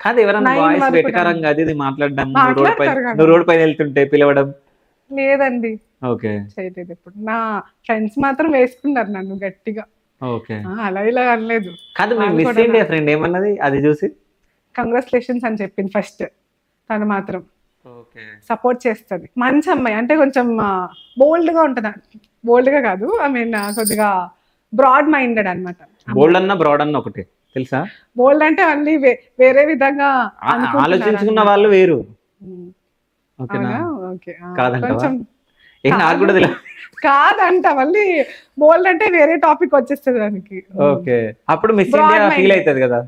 కాదు ఎవరైనా 9 బాయ్స్ వరకు వెటకారంగా అది ఇది మాట్లాడడం, మాట్లాడతారు కదా. నువ్వు రోడ్ పైన వెళ్తుంటే పిలవడం. లేదండి, ఓకే చేయలేదు ఎప్పుడు. నా ఫ్రెండ్స్ మాత్రం వేసుకున్నారు నన్ను గట్టిగా. ఓకే. అలా ఇలా అనలేదు. కాదు మీ వాళ్ళు మిస్ కూడా ఇండియా ఫ్రెండ్ ఏమన్నది అది చూసి? కంగ్రాచులేషన్స్ అని చెప్పింది ఫస్ట్. తను మాత్రం ఓకే సపోర్ట్ చేస్తుంది, మంచి అమ్మాయి. అంటే కొంచెం బోల్డ్ గా ఉంటది. బోల్డ్ గా కాదు, ఐ మీన్ కొద్దిగా బ్రాడ్ మైండెడ్ అనమాట. బోల్డ్ అన్న బ్రాడ్ అన్న ఒకటి తెలుసా? బోల్డ్ అంటే అన్ని వేరే విధంగా అనుకుంటున్నారు ఆలోచించుకున్న అన్నమాట. వాళ్ళు వేరు. ఉమ్. ఓకేనా? అవునా? ఓకే. కాదంటావా? కొంచెం నాకు కూడా తెలియదు. కాదంట, మళ్ళీ బోల్డ్ అంటే వేరే టాపిక్ వచ్చేస్తుంది దానికి. ఓకే, అప్పుడు miss Broad India minded. Feel అవుతుంది కదా?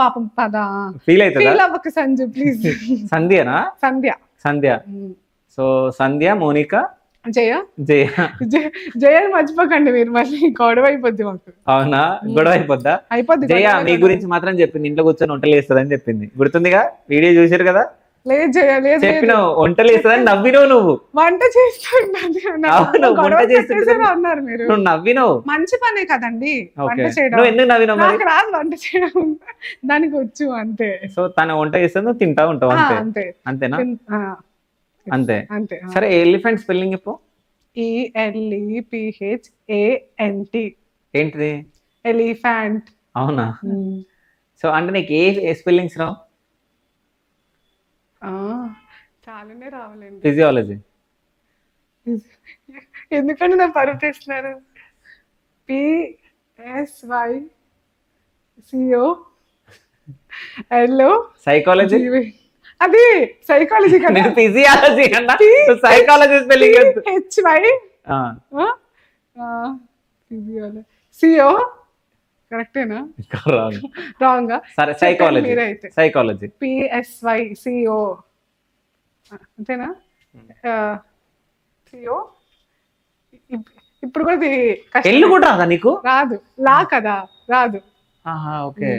పాపం పదా, ఫీల్ అవుతుందా? ఫీల్ అవ్వక సంజు ప్లీజ్. సంధ్యనా? సంధ్య. సంధ్య. సో సంధ్య, మోనిక, జయ. జయ. జయని మర్చిపోకండి మీరు, మళ్ళీ గొడవ అయిపోద్ది మాకు. అవునా? గొడవ అయిపోద్దా? అయిపోద్ది. జయ మీ గురించి మాత్రం చెప్పింది, ఇంట్లో కూర్చొని వంటలు వేస్తుందని చెప్పింది, గుర్తుందిగా? వీడియో చూసారు కదా? లేదు జయ, లేదు చెప్పినావు వంటలు వేస్తుందని, నవ్వినావు నువ్వు. వంట చేస్తుంటాను అవును, వంట చేస్తుంటే అన్నారు మీరు. నువ్వు నవ్వినావు. మంచి పనే కదండి వంట ఓకే, చేయడం. నువ్వు ఎందుకు నవ్వినావు మరి? నాకు రాదు వంట చేయడం, దానికి వచ్చు అంతే. సో తన వంట చేస్తే నువ్వు తింటా ఉంటావు అంతే. అంతే. అంతేనా? ఆ, అంతే. అంతే. సరే ఎలిఫెంట్ స్పెల్లింగ్ చెప్పు. ELEPHANT. ఏంటిది? ఎలిఫెంట్. అవునా? సో అంటే నీకు ఏ స్పెల్లింగ్స్ రావు? చాలానే రావాలండి. ఫిజియాలజీ. ఎందుకంటే నా పరువు తెస్తున్నారు. PSYCO psychology. అది సైకాలజీ కదా. నేను ఫిజియాలజీ అన్నా, సైకాలజీ స్పెల్లింగ్ HY CO కరెక్టేనా? రాంగా? సరే సైకాలజీ. మీరైతే సైకాలజీ. PSYCO అంతేనా? CO. ఇప్పుడు కూడా ఎల్లు కూడా రాదా నీకు? రాదు. లా కదా, రాదు. ఓకే,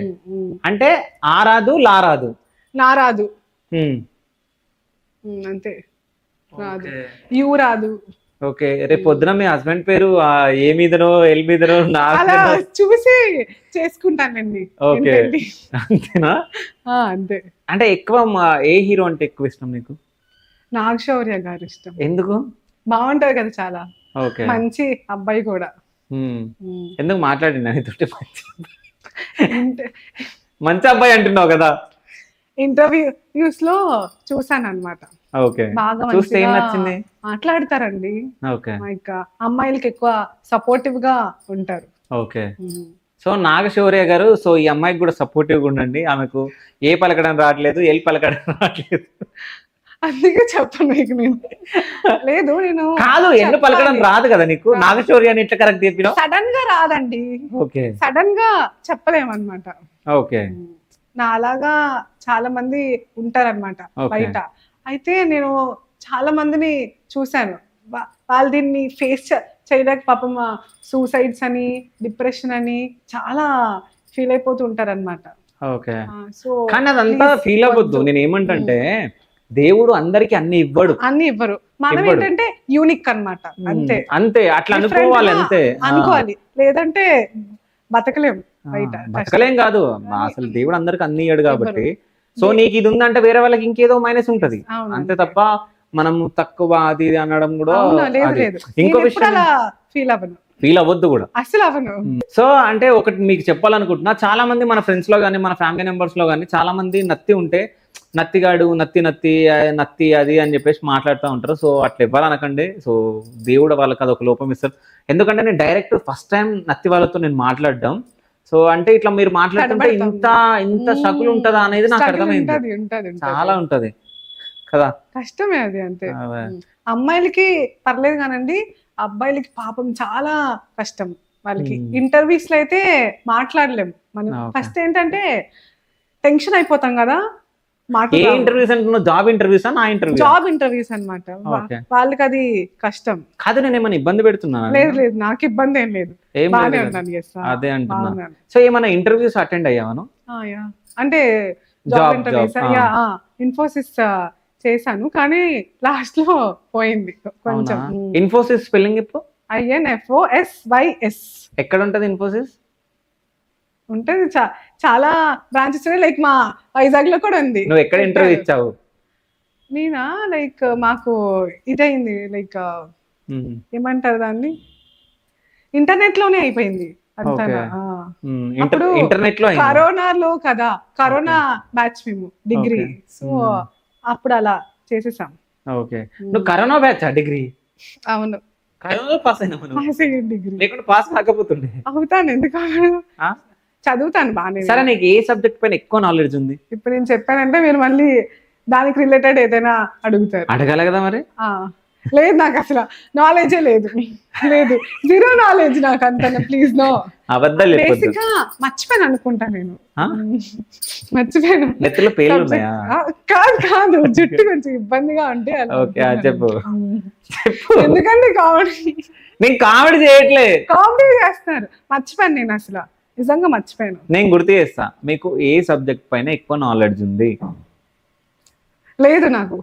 అంటే ఆ రాదు, లా రాదు, నా రాదు. అంతే, రాదు. యూ రాదు. ఓకే, రేపు పొద్దున మీ హస్బెండ్ పేరు ఏ మీదనో ఎల్ మీదనో అలా చూసి చేసుకుంటానండి. ఓకే, అంతేనా? అంతే. అంటే ఎక్కువ ఏ హీరో అంటే ఎక్కువ ఇష్టం నీకు? నాగశౌర్య గారు ఇష్టం. ఎందుకు? బాగుంటది కదా చాలా. ఓకే, మంచి అబ్బాయి కూడా. ఎందుకు మాట్లాడినా నీతోటి? మంచి అబ్బాయి అంటున్నావు కదా. ఇంటర్వ్యూస్ లో చూసాను అనమాట. ఓకే, బాగా చూస్తే ఏం నచ్చింది? మాట్లాడతారండి. ఓకే, ఇంకా అమ్మాయిలకి ఎక్కువ సపోర్టివ్ గా ఉంటారు. ఓకే. సో నాగశౌర్య గారు, సో ఈ అమ్మాయికి కూడా సపోర్టివ్ గా ఉండండి. ఆమెకు ఏ పలకడం రావట్లేదు, ఎల్ పలకడం రావట్లేదు, అందుకే చెప్పను మీకు నేను. లేదు నేను కాదు, ఎల్లు పలకడం రాదు కదా నీకు. నాగశౌర్యాన్ని ఎట్లా కరెక్ట్ చెప్పినావు? సడన్ గా రాదండి. ఓకే, సడన్ గా చెప్పలేమన్నమాట. ఓకే. నా అలాగా చాలా మంది ఉంటారన్నమాట బయట. అయితే నేను చాలా మందిని చూశాను, వాళ్ళు దీన్ని ఫేస్ చేయలేక పాపం సూసైడ్స్ అని, డిప్రెషన్ అని చాలా ఫీల్ అయిపోతూ ఉంటారన్నమాట. ఓకే, కానీ అదంతా ఫీల్ అవ్వద్దు. నేను ఏమంటే దేవుడు అందరికి అన్ని ఇవ్వడు, అన్ని ఇవ్వరు. మనం ఏంటంటే యూనిక్ అన్నమాట. అంతే, అంతే. అట్లా అనుకోవాలి, అంతే అనుకోవాలి. లేదంటే బతకలేము బయట. బతకలేం కాదు, అసలు దేవుడు అందరికి అన్ని ఇయ్యాడు కాబట్టి. సో నీకు ఇది ఉందంటే వేరే వాళ్ళకి ఇంకేదో మైనస్ ఉంటది, అంతే తప్ప మనం తక్కువ అది ఇది అనడం కూడా. ఇంకో విషయం, ఫీల్ అవ్వద్దు కూడా అసలు అవ్వను. సో అంటే ఒకటి మీకు చెప్పాలనుకుంటున్నా, చాలా మంది మన ఫ్రెండ్స్ లో కానీ మన ఫ్యామిలీ మెంబర్స్ లో కానీ చాలా మంది నత్తి ఉంటే నత్తిగాడు, నత్తి నత్తి నత్తి అది అని చెప్పేసి మాట్లాడుతూ ఉంటారు. సో అట్లా ఇవ్వాలనకండి. సో దేవుడు వాళ్ళకి అదొక లోపం ఇస్తారు. ఎందుకంటే నేను డైరెక్ట్ ఫస్ట్ టైం నత్తి వాళ్ళతో నేను మాట్లాడడం. సో అంటే ఇట్లా మీరు మాట్లాడుతుంటే ఇంత స్ట్రగుల్ ఉంటుందా అనేది నాకు అర్థమైంది. చాలా ఉంటది కదా, కష్టమే అది. అంతే, అమ్మాయిలకి పర్లేదు కానండి, అబ్బాయిలకి పాపం చాలా కష్టం. వాళ్ళకి ఇంటర్వ్యూస్ లో అయితే మాట్లాడలేం మనం. ఫస్ట్ ఏంటంటే టెన్షన్ అయిపోతాం కదా. ఇంటర్వ్యూస్ అంటున్నావు? Job interviews? జాబ్ ఇంటర్వ్యూస్ అన్నమాట. వాళ్ళకి అది కష్టం కాదు. నేను ఏమైనా ఇబ్బంది పెడుతున్నా? లేదు లేదు, నాకు ఇబ్బంది ఏం లేదు. అదే అంటున్నా. సో ఏమైనా ఇంటర్వ్యూస్ అటెండ్ అయ్యావను? అంటే జాబ్ ఇంటర్వ్యూస్, ఇన్ఫోసిస్ చేశాను, కానీ లాస్ట్ లో పోయింది కొంచెం. ఇన్ఫోసిస్ స్పెల్లింగ్ ఇప్పుడు? INFOSYS. ఎక్కడ ఉంటది ఇన్ఫోసిస్? ఉంటుంది చాలా బ్రాంచెస్ లైక్ మా వైజాగ్ లో కూడా ఉంది. నువ్వు ఎక్కడ ఇంటర్వ్యూ ఇచ్చావు? నేనా లైక్ మాకు ఇదైంది లైక్ ఏమంటారు దాన్ని, ఇంటర్నెట్ లోనే అయిపోయింది అంతా. అప్పుడు ఇంటర్నెట్ లో కరోనాలో కదా, కరోనా బ్యాచ్ మేము డిగ్రీ, సో అప్పుడు అలా చేసేసాం. ఓకే, నువ్వు కరోనా బ్యాచ్ డిగ్రీ? అవును, కరోనా పాస్ అయినా డిగ్రీ. లేకుంటే పాస్ కాకపోతుండే? అవుతాను, ఎందుకు చదువుతాను బాగానే. సరే, నీకు ఏ సబ్జెక్ట్ పైన ఎక్కువ నాలెడ్జ్ ఉంది? ఇప్పుడు నేను చెప్పానంటే మీరు మళ్ళీ దానికి రిలేటెడ్ ఏదైనా అడుగుతారు. అడగాలి కదా మరి. లేదు, నాకు అసలు నాలెడ్జే లేదు, లేదు, జీరో నాలెడ్జ్ నాకు అంత. Please no. అబద్ధాలు బేసిక్ గా మర్చిపోయాను అనుకుంటా నేను. మర్చిపోయాను. నెత్తిలో పేర్లు ఉన్నాయా? కాదు కాదు, జుట్టు కొంచెం ఇబ్బందిగా ఉంటే చెప్పు. ఎందుకంటే కామెడీ, నేను కామెడీ చేయట్లే, కామెడీ చేస్తున్నారు. మర్చిపోయాను నేను అసలు, నిజంగా మర్చిపోయాను. నేను గుర్తు చేస్తా. మీకు ఏ సబ్జెక్ట్ పైన ఎక్కువ నాలెడ్జ్ ఉంది? లేదు, నాకు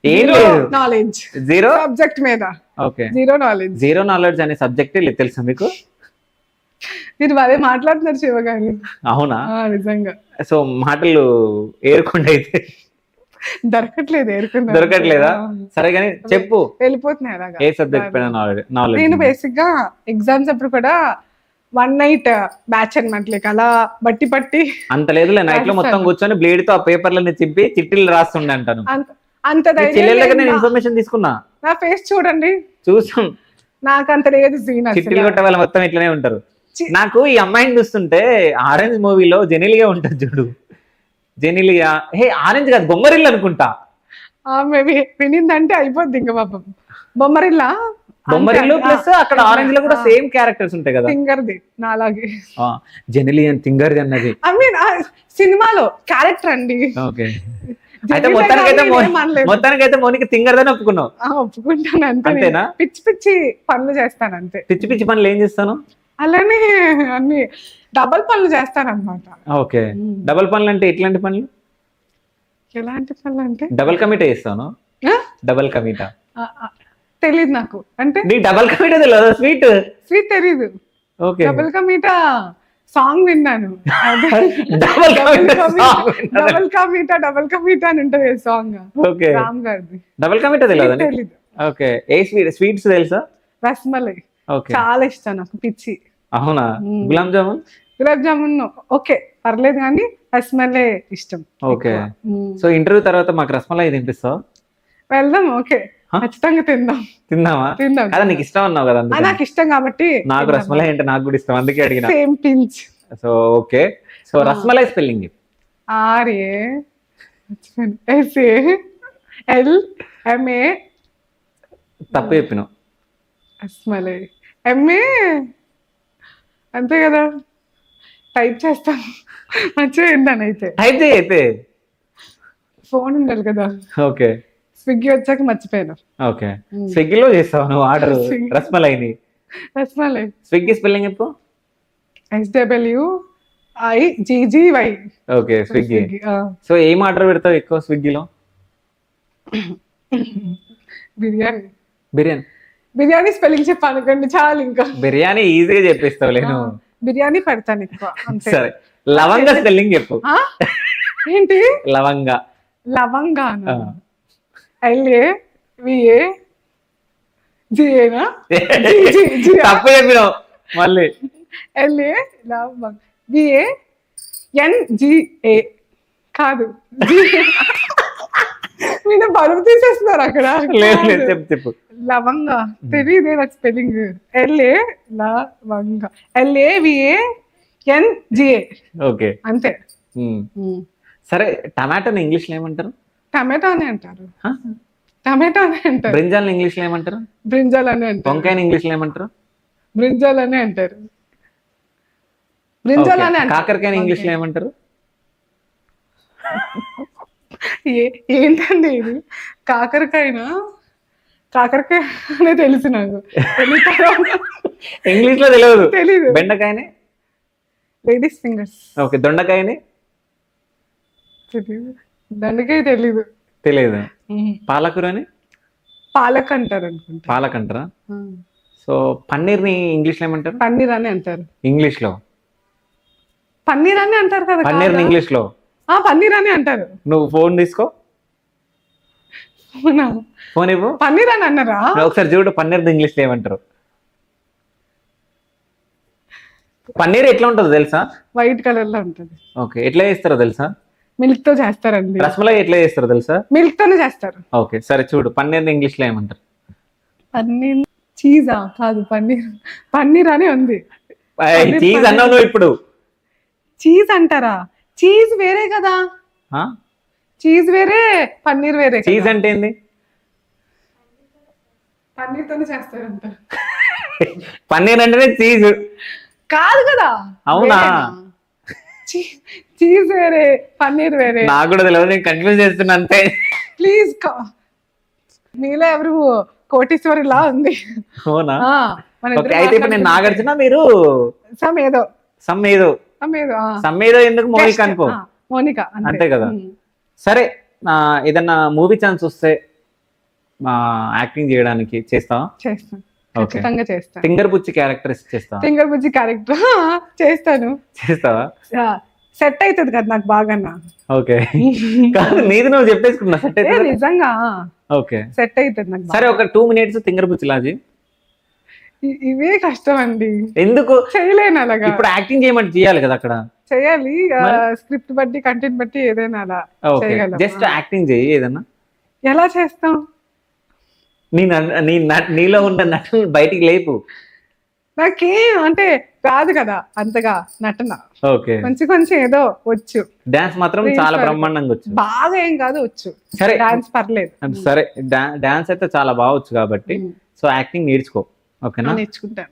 ఏం లేదు నాలెడ్జ్, జీరో సబ్జెక్ట్ మీద. Okay, zero knowledge. Zero knowledge అనే సబ్జెక్టే లేదు తెలుసా మీకు? మీరు అదే మాట్లాడుతున్నారు శివ గారు. అవునా? నిజంగా. సో మాటలు ఏరుకుండా అయితే దొరకట్లేదు, ఏరుకున్నా. దొరకట్లేదా? సరే కానీ చెప్పు, వెళ్ళిపోతున్నాయి అలాగా. ఏ సబ్జెక్ట్ పైన నాలెడ్జ్? నేను బేసిక్ గా ఎగ్జామ్స్ అప్పుడు కూడా 1 night బ్యాచ్ అనమాట, లైక్ అలా బట్టి పట్టి. అంత లేదులే, నైట్ లో మొత్తం కూర్చొని బ్లేడ్ తో ఆ పేపర్లని చింపి చిట్టీలు రాస్తుండే అంటాను. అంత చెల్లెల దగ్గర నేను ఇన్ఫర్మేషన్ తీసుకున్నా. నా ఫేస్ చూడండి, చూసాం. నాకు అంత లేదు సీన్. చిట్టీలు కొట్టే వాళ్ళు మొత్తం ఇట్లనే ఉంటారు. నాకు ఈ అమ్మాయిని చూస్తుంటే ఆరెంజ్ మూవీలో జెనిలియా ఉంటుంది చూడు, జెనిలియా, హే ఆరెంజ్ కాదు బొమ్మరిల్లు అనుకుంటా. మేబీ వినిందంటే అయిపోద్ది ఇంకా పాపం. బొమ్మరిల్లా, బొమ్మరిల్లు ప్లస్ అక్కడ ఆరెంజ్ లో కూడా సేమ్ క్యారెక్టర్స్ ఉంటాయి కదా. థింగర్ది నాలాగే జెనిలియన్ థింగర్ది అన్నది ఐ మీన్ సినిమాలో క్యారెక్టర్ అండి. ఓకే, అయితే మొత్తానికైతే మోనికి థింగర్దని ఒప్పుకున్నావు? ఒప్పుకుంటాను, అంతేనా? పిచ్చి పిచ్చి పనులు చేస్తాను అంతే. పిచ్చి పిచ్చి పనులు ఏం చేస్తాను? అలానే అన్ని డబల్ పనులు చేస్తాను అనమాట. ఓకే, డబల్ పనులు అంటే ఎట్లాంటి పనులు? ఎలాంటి పనులు అంటే డబల్ కమిటా చేస్తాను. డబల్ కమిటా తెలీదు నాకు. అంటే నీకు డబల్ కమిటా తెలియదు? స్వీట్ స్వీట్ తెలీదు. ఓకే, డబల్ కమిటా సాంగ్ విన్నాను. డబల్ కమిటా అని ఉంటది సాంగ్. ఓకే, రామ్ గారిది. డబల్ కమిటా తెలియదు? తెలీదు. ఓకే, ఏ స్వీట్స్ తెలుసా? రస్మలై చాలా ఇష్టం నాకు, పిచ్చి. అవునా? గులాబ్ జామున్? గులాబ్ జామున్ ఓకే పర్లేదు, కానీ రస్మలై ఇష్టం. ఓకే, సో ఇంటర్వ్యూ తర్వాత మాకు రస్మలై తినిపిస్తావు? వెళ్దాం. ఓకే, ఖచ్చితంగా తిందామా? కదా, నీకు ఇష్టం అన్నావు కదా. నాకు ఇష్టం కాబట్టి. నాకు రస్మలై అంటే నాకు కూడా ఇష్టం, అందుకే అడిగిన. Same pinch. So okay, so rasmalai spelling? RASALMA. తప్పు చెప్పినావు. రస్మలై MA అంతే కదా, టైప్ చేస్తాను. మంచిగా ఏంటని అయితే టైప్ చేయి. అయితే ఫోన్ ఉండాలి కదా. ఓకే, స్విగ్గీ వచ్చాక మర్చిపోయాను. ఓకే, స్విగ్గీలో చేస్తావు నువ్వు ఆర్డర్ రస్మలైని? రస్మలై స్విగ్గీ స్పెల్లింగ్ చెప్పు. SWIGGY. Okay, Swiggy. సో ఏం ఆర్డర్ పెడతావు ఎక్కువ స్విగ్గీలో? బిర్యానీ. బిర్యానీ స్పెల్లింగ్ చెప్పానుకోండి చాలు, ఇంకా బిర్యానీ ఈజీగా చెప్పిస్తావు. నేను బిర్యానీ పెడతాను ఎక్కువ. సరే, లవంగా స్పెల్లింగ్ చెప్పు. ఏంటి? లవంగా. LAVAGA. తప్పు చెప్పినావు మళ్ళీ. LAVANGA కాదు, మీరు బరువు తీసేస్తున్నారు అక్కడ. చెప్పు. లవంగా తెలియదే నాకు స్పెల్లింగ్. లవంగా LAVANGA. ఓకే, అంతే. సరే, టమాటోని ఇంగ్లీష్ లో ఏమంటారు? టమాటో అని అంటారు. బ్రింజాల్ ఇంగ్లీష్ లో ఏమంటారు? బ్రింజాల్ అని అంటారు. వంకాయని ఇంగ్లీష్ లో ఏమంటారు? బ్రింజాల్ అని అంటారు. కాకరకాయని ఇంగ్లీష్ లో ఏమంటారు? ఏంటండి ఇది? కాకరకాయ అనే తెలుసు నాకు, ఇంగ్లీష్ లో తెలీదు. బెండకాయని? Ladies fingers. ఓకే, దొండకాయని? దొండకాయ తెలియదు. పాలకూరని? పాలక్ అంటారు అనుకుంటా. పాలక్ అంటారా? సో పన్నీర్ ని ఇంగ్లీష్ లో ఏమంటారు? పన్నీర్ అని అంటారు ఇంగ్లీష్ లో. పన్నీర్ అని అంటారు కదా. పన్నీర్ కాదా? ఇంగ్లీష్ లో పన్నీర్ అని అంటారు. నువ్వు ఫోన్ తీసుకో, అవునా? ఫోన్ ఇవ్వు, పన్నీర్ అని అన్నారా? ఒకసారి చూడు పన్నీర్ ఇంగ్లీష్ లో ఏమంటారు. పన్నీర్ ఎట్లా ఉంటుందో తెలుసా? వైట్ కలర్ లో ఉంటది. ఓకే, ఎట్లా చేస్తారో తెలుసా? మిల్క్ తో చేస్తారండి. రసమలై ఎట్లా చేస్తారో తెలుసా? మిల్క్ తోనే చేస్తారు. ఓకే సరే చూడు పన్నీర్ ఇంగ్లీష్ లో ఏమంటారు? పన్నీర్ చీజా కాదు, పన్నీర్ పన్నీర్ అని ఉంది. పన్నీర్, చీజ్ పన్నీర్. అన్నావు నువ్వు ఇప్పుడు. చీజ్ అంటారా? చీజ్ వేరే కదా, ఆ? చీజ్ వేరే పన్నీర్ వేరే కదా. చీజ్ అంటే ఏంది? పన్నీర్ తోనే చేస్తారంట. పన్నీర్ అంటేనే చీజ్ కాదు కదా. అవునా? వేరేనా? చీజ్ వేరే పన్నీర్ వేరే. నాకు కూడా తెలియదు, నేను కన్ఫ్యూజ్ చేస్తున్నా అంతే. ప్లీజ్ మీలో ఎవరు కోటీశ్వరిలా ఉంది. అవునా? ఆ, మన ఇద్దరు ఓకే, అయితే ఇప్పుడు నేను నాగార్జున, మీరు సమ్ ఏదో సమ్మేదో. సమ్మేదో ఎందుకు మౌనిక అనుకో. మౌనిక అంతే కదా. సరే, ఏదన్నా మూవీ ఛాన్స్ వస్తే యాక్టింగ్ చేయడానికి చేస్తావా? చేస్తాను, ఓకే. ఖచ్చితంగా చేస్తాను. ఫింగర్ బుచ్చి క్యారెక్టర్ చేస్తావా? ఫింగర్ బుజ్జి క్యారెక్టర్ చేస్తాను. చేస్తావా? సెట్ అవుతుంది కదా నాకు బాగా. ఓకే, కాదు నీది నువ్వు చెప్పేసుకున్నా సెట్ అయితే. నిజంగా ఓకే సెట్ అవుతుంది నాకు సరే, ఒక 2 minutes ఫింగర్ బుచ్చి లాజీ. ఇవే కష్టం అండి, ఎందుకు చేయలేను అలాగా. ఇప్పుడు యాక్టింగ్ చేయమంటే చేయాలి కదా అక్కడ. చేయాలి, స్క్రిప్ట్ బట్టి కంటెంట్ బట్టి ఏదైనా అలా ఓకే, చేయగలం. జస్ట్ యాక్టింగ్ చేయి ఏదన్నా. ఎలా చేస్తాం? నీలో ఉన్న నటన బయటికి లేపు. నాకేం అంటే రాదు కదా అంతగా నటన. ఓకే, కొంచెం ఏదో వచ్చు. డాన్స్ మాత్రం చాలా బ్రహ్మాండంగా వచ్చు. బాగా ఏం కాదు, వచ్చు. సరే డాన్స్ పర్లేదు. సరే, డాన్స్ అయితే చాలా బాగా వచ్చు కాబట్టి సో యాక్టింగ్ నేర్చుకో. ఓకేనా? నేర్చుకుంటాను.